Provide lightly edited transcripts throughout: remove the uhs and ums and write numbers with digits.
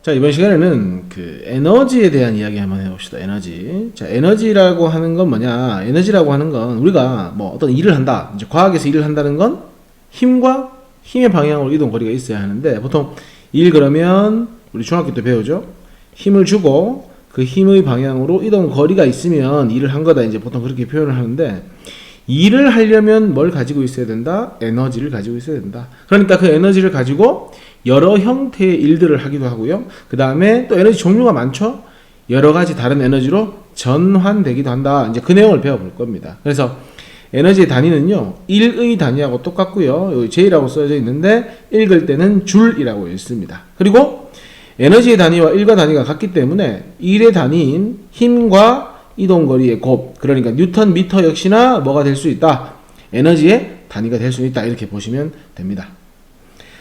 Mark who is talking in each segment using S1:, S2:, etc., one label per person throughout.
S1: 자, 이번 시간에는 그 에너지에 대한 이야기 한번 해봅시다. 에너지. 자, 에너지라고 하는 건 뭐냐? 에너지라고 하는 건 우리가 뭐 어떤 일을 한다. 이제 과학에서 일을 한다는 건 힘과 힘의 방향으로 이동 거리가 있어야 하는데, 보통 일 그러면 우리 중학교 때 배우죠? 힘을 주고 그 힘의 방향으로 이동 거리가 있으면 일을 한 거다. 이제 보통 그렇게 표현을 하는데, 일을 하려면 뭘 가지고 있어야 된다? 에너지를 가지고 있어야 된다. 그러니까 그 에너지를 가지고 여러 형태의 일들을 하기도 하고요. 그 다음에 또 에너지 종류가 많죠. 여러 가지 다른 에너지로 전환되기도 한다. 이제 그 내용을 배워볼 겁니다. 그래서 에너지의 단위는요, 1의 단위하고 똑같고요. 여기 J라고 써져 있는데 읽을 때는 줄이라고 읽습니다. 그리고 에너지의 단위와 1과 단위가 같기 때문에 1의 단위인 힘과 이동거리의 곱, 그러니까 뉴턴 미터 역시나 뭐가 될 수 있다? 에너지의 단위가 될 수 있다. 이렇게 보시면 됩니다.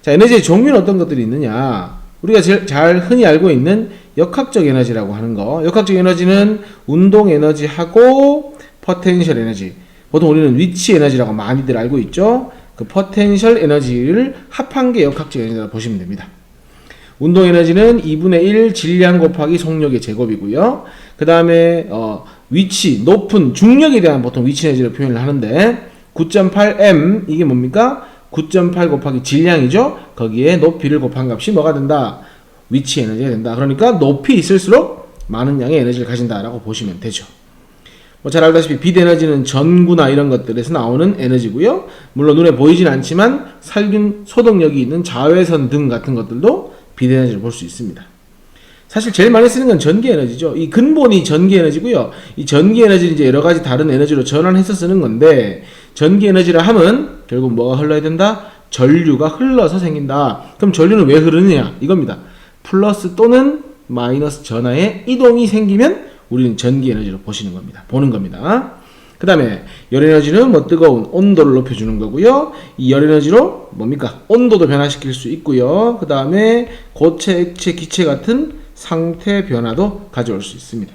S1: 자, 에너지의 종류는 어떤 것들이 있느냐? 우리가 제일 잘 흔히 알고 있는 역학적 에너지라고 하는 거. 역학적 에너지는 운동 에너지하고 포텐셜 에너지. 보통 우리는 위치 에너지라고 많이들 알고 있죠? 그 포텐셜 에너지를 합한 게 역학적 에너지라고 보시면 됩니다. 운동 에너지는 2분의 1 질량 곱하기 속력의 제곱이고요. 그 다음에 위치, 높은 중력에 대한 보통 위치 에너지를 표현을 하는데 9.8m 이게 뭡니까? 9.8 곱하기 질량이죠. 거기에 높이를 곱한 값이 뭐가 된다? 위치 에너지가 된다. 그러니까 높이 있을수록 많은 양의 에너지를 가진다라고 보시면 되죠. 뭐 잘 알다시피 빛 에너지는 전구나 이런 것들에서 나오는 에너지고요. 물론 눈에 보이진 않지만 살균 소독력이 있는 자외선 등 같은 것들도 빛 에너지를 볼 수 있습니다. 사실 제일 많이 쓰는 건 전기 에너지죠. 이 근본이 전기 에너지고요. 이 전기 에너지를 이제 여러 가지 다른 에너지로 전환해서 쓰는 건데, 전기 에너지라 하면 결국 뭐가 흘러야 된다? 전류가 흘러서 생긴다. 그럼 전류는 왜 흐르느냐? 이겁니다. 플러스 또는 마이너스 전하의 이동이 생기면 우리는 전기 에너지로 보는 겁니다. 그 다음에 열에너지는 뭐 뜨거운 온도를 높여주는 거고요. 이 열에너지로 뭡니까? 온도도 변화시킬 수 있고요. 그 다음에 고체, 액체, 기체 같은 상태 변화도 가져올 수 있습니다.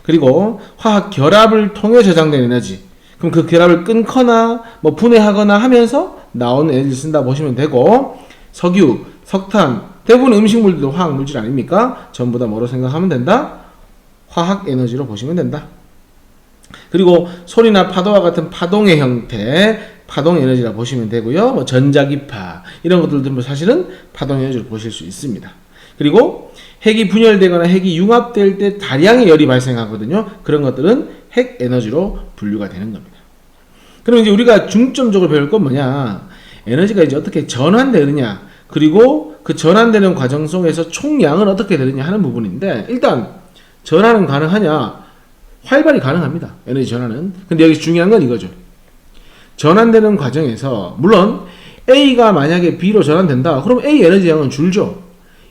S1: 그리고 화학 결합을 통해 저장된 에너지. 그럼 그 결합을 끊거나 뭐 분해하거나 하면서 나오는 에너지를 쓴다 보시면 되고, 석유, 석탄, 대부분 음식물들도 화학 물질 아닙니까? 전부 다 뭐로 생각하면 된다? 화학 에너지로 보시면 된다. 그리고 소리나 파도와 같은 파동의 형태, 파동 에너지라 보시면 되고요. 뭐 전자기파 이런 것들도 사실은 파동 에너지로 보실 수 있습니다. 그리고 핵이 분열되거나 핵이 융합될 때 다량의 열이 발생하거든요. 그런 것들은 핵 에너지로 분류가 되는 겁니다. 그럼 이제 우리가 중점적으로 배울 건 뭐냐? 에너지가 이제 어떻게 전환되느냐, 그리고 그 전환되는 과정 속에서 총량은 어떻게 되느냐 하는 부분인데, 일단 전환은 가능하냐? 활발히 가능합니다. 에너지 전환은. 근데 여기서 중요한 건 이거죠. 전환되는 과정에서 물론 A가 만약에 B로 전환된다. 그럼 A 에너지 양은 줄죠.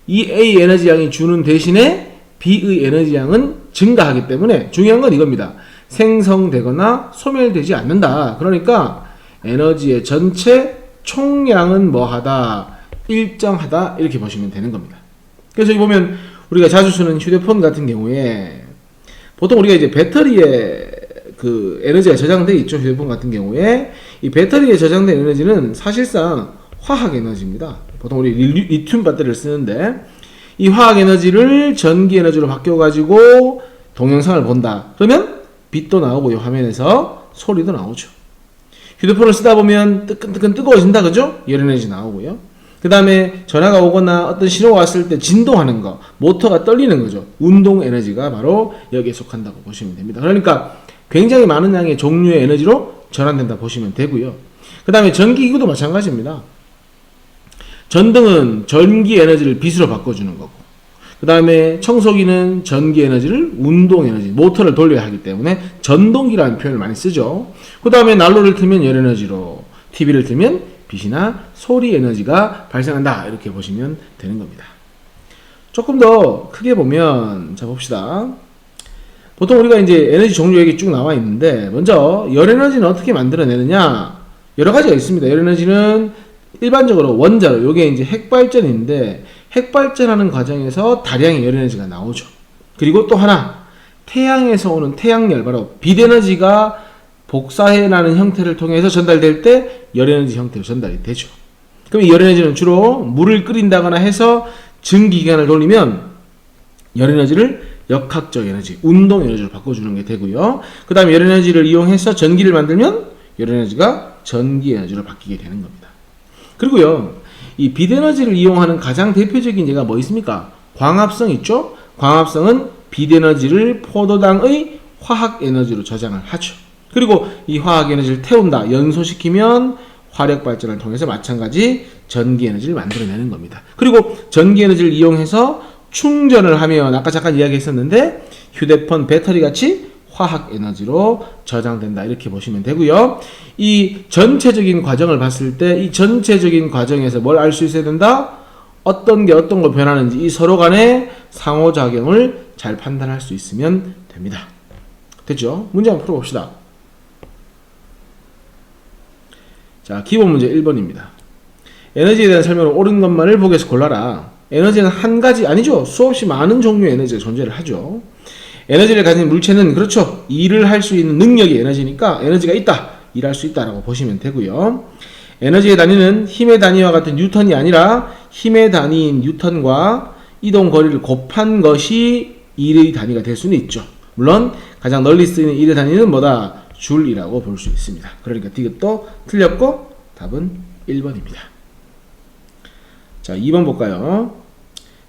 S1: 이 A 에너지 양이 주는 대신에 B의 에너지 양은 증가하기 때문에 중요한 건 이겁니다. 생성되거나 소멸되지 않는다. 그러니까 에너지의 전체 총량은 뭐하다? 일정하다. 이렇게 보시면 되는 겁니다. 그래서 여기 보면 우리가 자주 쓰는 휴대폰 같은 경우에 보통 우리가 이제 배터리에 그 에너지가 저장되어 있죠. 휴대폰 같은 경우에 이 배터리에 저장된 에너지는 사실상 화학 에너지입니다. 보통 우리 리튬 배터리를 쓰는데 이 화학 에너지를 전기 에너지로 바뀌어가지고 동영상을 본다. 그러면 빛도 나오고 이 화면에서 소리도 나오죠. 휴대폰을 쓰다 보면 뜨끈뜨끈 뜨거워진다. 그죠? 열 에너지 나오고요. 그 다음에 전화가 오거나 어떤 신호가 왔을 때 진동하는 거, 모터가 떨리는 거죠. 운동 에너지가 바로 여기에 속한다고 보시면 됩니다. 그러니까 굉장히 많은 양의 종류의 에너지로 전환된다 보시면 되고요. 그 다음에 전기기구도 마찬가지입니다. 전등은 전기 에너지를 빛으로 바꿔주는 거고, 그 다음에 청소기는 전기 에너지를 운동 에너지, 모터를 돌려야 하기 때문에 전동기라는 표현을 많이 쓰죠. 그 다음에 난로를 틀면 열 에너지로, TV를 틀면 빛이나 소리 에너지가 발생한다. 이렇게 보시면 되는 겁니다. 조금 더 크게 보면, 자 봅시다. 보통 우리가 이제 에너지 종류 여기 쭉 나와 있는데, 먼저 열 에너지는 어떻게 만들어내느냐? 여러 가지가 있습니다. 열 에너지는 일반적으로 원자로, 요게 이제 핵발전인데, 핵발전하는 과정에서 다량의 열 에너지가 나오죠. 그리고 또 하나, 태양에서 오는 태양열, 바로 빛 에너지가 복사해나는 형태를 통해서 전달될 때 열에너지 형태로 전달이 되죠. 그럼 이 열에너지는 주로 물을 끓인다거나 해서 증기기관을 돌리면 열 에너지를 역학적 에너지, 운동 에너지로 바꿔주는 게 되고요. 그 다음에 열 에너지를 이용해서 전기를 만들면 열 에너지가 전기 에너지로 바뀌게 되는 겁니다. 그리고요, 이 빛 에너지를 이용하는 가장 대표적인 예가 뭐 있습니까? 광합성 있죠? 광합성은 빛 에너지를 포도당의 화학 에너지로 저장을 하죠. 그리고 이 화학 에너지를 태운다, 연소시키면 화력 발전을 통해서 마찬가지 전기 에너지를 만들어내는 겁니다. 그리고 전기 에너지를 이용해서 충전을 하면 아까 잠깐 이야기했었는데 휴대폰 배터리 같이 화학 에너지로 저장된다, 이렇게 보시면 되고요. 이 전체적인 과정을 봤을 때 이 전체적인 과정에서 뭘 알 수 있어야 된다? 어떤 게 어떤 걸 변하는지 이 서로 간의 상호작용을 잘 판단할 수 있으면 됩니다. 됐죠? 문제 한번 풀어봅시다. 자, 기본 문제 1번입니다. 에너지에 대한 설명을 옳은 것만을 보기에서 골라라. 에너지는 한 가지 아니죠. 수없이 많은 종류의 에너지가 존재를 하죠. 에너지를 가진 물체는 그렇죠. 일을 할 수 있는 능력이 에너지니까 에너지가 있다, 일할 수 있다라고 보시면 되고요. 에너지의 단위는 힘의 단위와 같은 뉴턴이 아니라 힘의 단위인 뉴턴과 이동 거리를 곱한 것이 일의 단위가 될 수는 있죠. 물론 가장 널리 쓰이는 일의 단위는 뭐다? 줄이라고 볼 수 있습니다. 그러니까 디귿도 틀렸고 답은 1번입니다. 자, 2번 볼까요?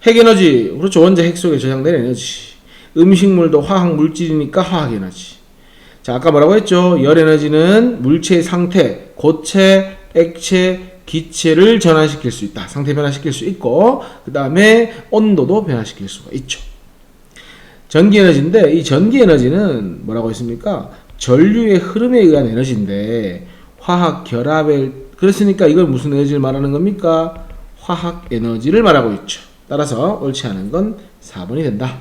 S1: 핵에너지, 그렇죠. 원자 핵 속에 저장된 에너지. 음식물도 화학 물질이니까 화학 에너지. 자, 아까 뭐라고 했죠? 열 에너지는 물체의 상태, 고체, 액체, 기체를 전환시킬 수 있다. 상태 변화시킬 수 있고, 그 다음에 온도도 변화시킬 수가 있죠. 전기 에너지인데 이 전기 에너지는 뭐라고 했습니까? 전류의 흐름에 의한 에너지인데 화학 결합에, 그랬으니까 이걸 무슨 에너지를 말하는 겁니까? 화학 에너지를 말하고 있죠. 따라서 옳지 않은 건 4번이 된다.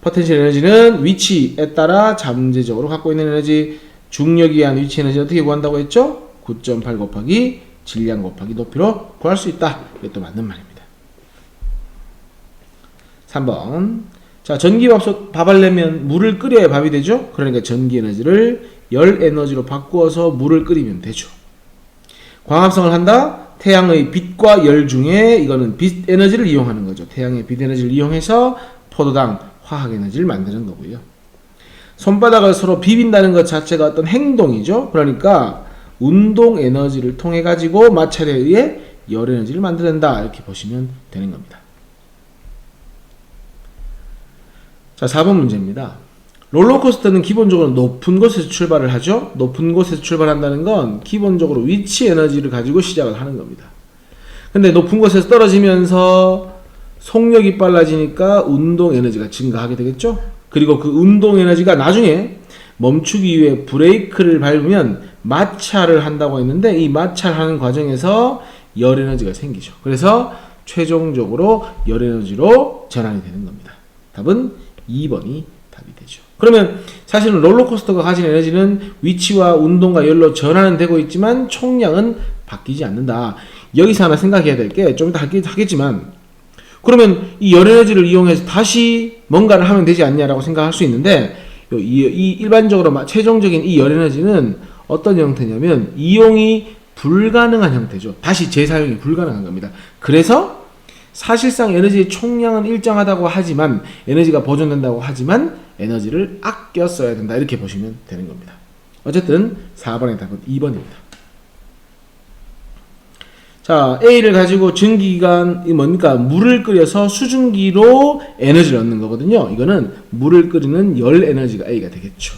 S1: 포텐셜 에너지는 위치에 따라 잠재적으로 갖고 있는 에너지, 중력에 의한 위치 에너지 어떻게 구한다고 했죠? 9.8 곱하기 질량 곱하기 높이로 구할 수 있다. 이것도 맞는 말입니다. 3번. 자, 전기밥을 내면 물을 끓여야 밥이 되죠? 그러니까 전기 에너지를 열 에너지로 바꾸어서 물을 끓이면 되죠. 광합성을 한다? 태양의 빛과 열 중에 이거는 빛 에너지를 이용하는 거죠. 태양의 빛 에너지를 이용해서 포도당 화학 에너지를 만드는 거고요. 손바닥을 서로 비빈다는 것 자체가 어떤 행동이죠. 그러니까 운동 에너지를 통해 가지고 마찰에 의해 열 에너지를 만들어낸다, 이렇게 보시면 되는 겁니다. 자, 4번 문제입니다. 롤러코스터는 기본적으로 높은 곳에서 출발을 하죠. 높은 곳에서 출발한다는 건 기본적으로 위치 에너지를 가지고 시작을 하는 겁니다. 근데 높은 곳에서 떨어지면서 속력이 빨라지니까 운동 에너지가 증가하게 되겠죠. 그리고 그 운동 에너지가 나중에 멈추기 위해 브레이크를 밟으면 마찰을 한다고 했는데 이 마찰하는 과정에서 열 에너지가 생기죠. 그래서 최종적으로 열 에너지로 전환이 되는 겁니다. 답은 2번이 답이 되죠. 그러면 사실은 롤러코스터가 가진 에너지는 위치와 운동과 열로 전환은 되고 있지만 총량은 바뀌지 않는다. 여기서 하나 생각해야 될 게, 좀 이따 하겠지만, 그러면 이 열 에너지를 이용해서 다시 뭔가를 하면 되지 않냐라고 생각할 수 있는데, 이 일반적으로 최종적인 이 열 에너지는 어떤 형태냐면 이용이 불가능한 형태죠. 다시 재사용이 불가능한 겁니다. 그래서 사실상 에너지의 총량은 일정하다고 하지만, 에너지가 보존된다고 하지만 에너지를 아껴 써야 된다, 이렇게 보시면 되는 겁니다. 어쨌든 4번의 답은 2번입니다. 자, A를 가지고 증기기관이 뭡니까? 물을 끓여서 수증기로 에너지를 얻는 거거든요. 이거는 물을 끓이는 열 에너지가 A가 되겠죠.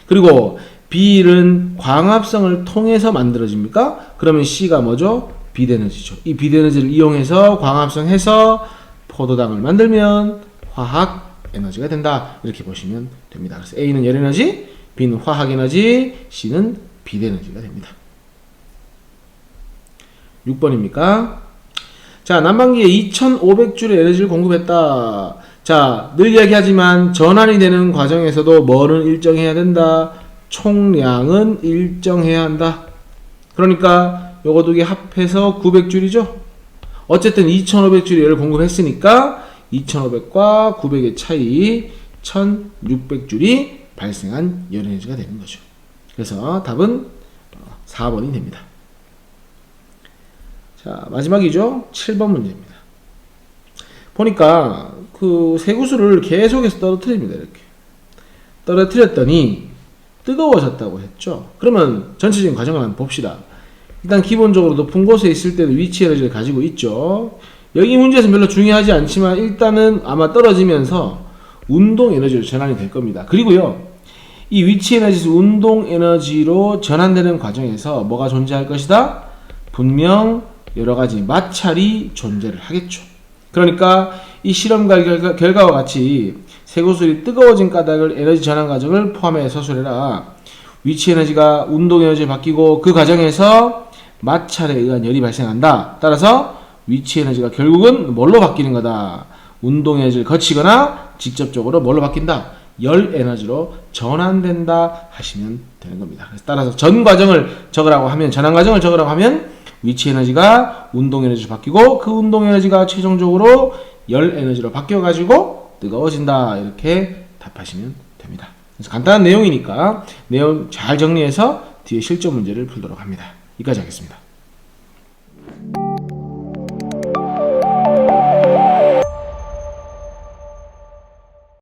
S1: 그리고 B는 광합성을 통해서 만들어집니까? 그러면 C가 뭐죠? 빛에너지죠. 이 빛에너지를 이용해서 광합성해서 포도당을 만들면 화학 에너지가 된다, 이렇게 보시면 됩니다. 그래서 A는 열 에너지, B는 화학 에너지, C는 빛 에너지가 됩니다. 6번입니까? 자, 난방기에 2500줄의 에너지를 공급했다. 자, 늘 이야기하지만 전환이 되는 과정에서도 뭐는 일정해야 된다? 총량은 일정해야 한다. 그러니까 요거 두 개 합해서 900줄이죠. 어쨌든 2500줄의 열을 공급했으니까 2500과 900의 차이 1600줄이 발생한 열 에너지가 되는 거죠. 그래서 답은 4번이 됩니다. 자, 마지막이죠. 7번 문제입니다. 보니까 그 쇠구슬을 계속해서 떨어뜨립니다. 이렇게 떨어뜨렸더니 뜨거워졌다고 했죠. 그러면 전체적인 과정을 한번 봅시다. 일단 기본적으로 높은 곳에 있을 때도 위치 에너지를 가지고 있죠. 여기 문제에서 별로 중요하지 않지만 일단은 아마 떨어지면서 운동 에너지로 전환이 될 겁니다. 그리고요, 이 위치 에너지에서 운동 에너지로 전환되는 과정에서 뭐가 존재할 것이다? 분명 여러 가지 마찰이 존재를 하겠죠. 그러니까 이 실험과 결과와 같이 쇠구슬이 뜨거워진 까닭을 에너지 전환 과정을 포함해 서술해라. 위치 에너지가 운동 에너지로 바뀌고 그 과정에서 마찰에 의한 열이 발생한다. 따라서 위치 에너지가 결국은 뭘로 바뀌는 거다? 운동 에너지를 거치거나 직접적으로 뭘로 바뀐다? 열 에너지로 전환된다 하시면 되는 겁니다. 그래서 따라서 전 과정을 적으라고 하면, 전환 과정을 적으라고 하면 위치 에너지가 운동 에너지로 바뀌고 그 운동 에너지가 최종적으로 열 에너지로 바뀌어 가지고 뜨거워진다. 이렇게 답하시면 됩니다. 그래서 간단한 내용이니까 내용 잘 정리해서 뒤에 실전 문제를 풀도록 합니다. 여기까지 하겠습니다.